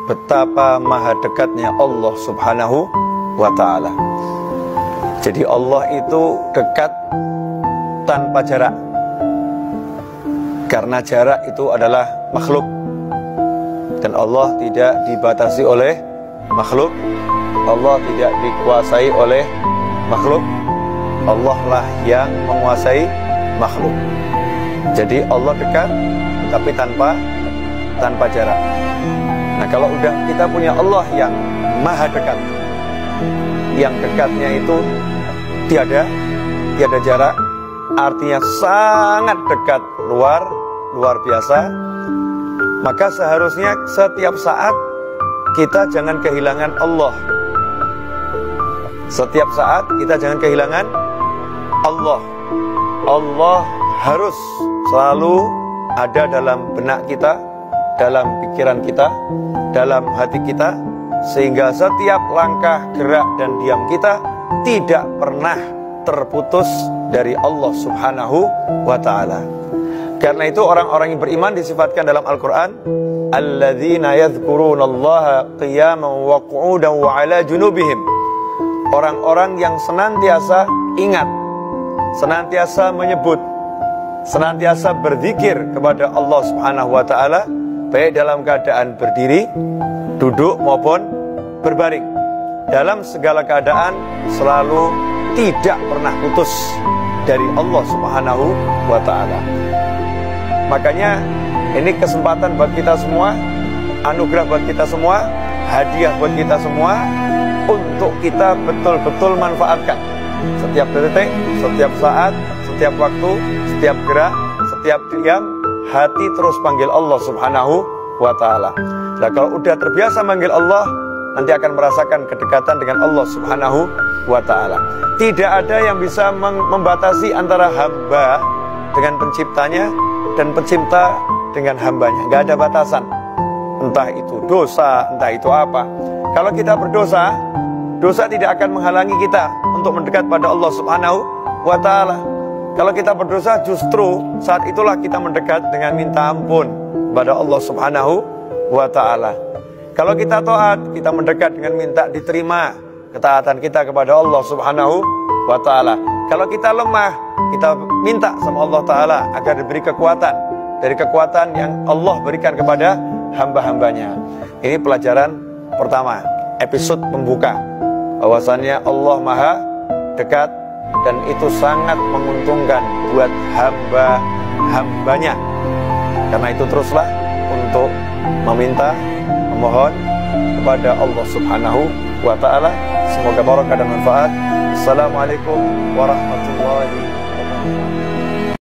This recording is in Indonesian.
betapa maha dekatnya Allah Subhanahu wa ta'ala. Jadi Allah itu dekat tanpa jarak, karena jarak itu adalah makhluk, dan Allah tidak dibatasi oleh makhluk. Allah tidak dikuasai oleh makhluk. Allah lah yang menguasai makhluk. Jadi Allah dekat tapi tanpa jarak. Nah, kalau udah kita punya Allah yang maha dekat, yang dekatnya itu tiada jarak, artinya sangat dekat, luar biasa, maka seharusnya setiap saat kita jangan kehilangan Allah. Setiap saat kita jangan kehilangan Allah. Allah harus selalu ada dalam benak kita, dalam pikiran kita, dalam hati kita, sehingga setiap langkah, gerak, dan diam kita tidak pernah terputus dari Allah Subhanahu wa ta'ala. Karena itu orang-orang yang beriman disifatkan dalam Al-Quran, alladzina yadhkurunallaha qiyaman wa qu'udan wa ala junubihim. Orang-orang yang senantiasa ingat, senantiasa menyebut, senantiasa berzikir kepada Allah Subhanahu wa ta'ala, baik dalam keadaan berdiri, duduk maupun berbaring. Dalam segala keadaan selalu tidak pernah putus dari Allah Subhanahu wa ta'ala. Makanya ini kesempatan buat kita semua, anugerah buat kita semua, hadiah buat kita semua, untuk kita betul-betul manfaatkan setiap detik, setiap saat, setiap waktu, setiap gerak, setiap diam, hati terus panggil Allah Subhanahu wa ta'ala. Nah, kalau udah terbiasa manggil Allah, nanti akan merasakan kedekatan dengan Allah Subhanahu wa ta'ala. Tidak ada yang bisa membatasi antara hamba dengan penciptanya dan pencipta dengan hambanya. Gak ada batasan. Entah itu dosa, entah itu apa. Kalau kita berdosa, dosa tidak akan menghalangi kita untuk mendekat pada Allah Subhanahu wa ta'ala. Kalau kita berdosa, justru saat itulah kita mendekat dengan minta ampun pada Allah Subhanahu wa ta'ala. Kalau kita taat, kita mendekat dengan minta diterima ketaatan kita kepada Allah Subhanahu wa ta'ala. Kalau kita lemah, kita minta sama Allah ta'ala agar diberi kekuatan dari kekuatan yang Allah berikan kepada hamba-hambanya. Ini pelajaran pertama, episode pembuka, bahwasannya Allah maha dekat dan itu sangat menguntungkan buat hamba-hambanya. Karena itu teruslah untuk meminta, memohon kepada Allah Subhanahu wa ta'ala. Semoga barokah dan manfaat. Assalamualaikum warahmatullahi wabarakatuh.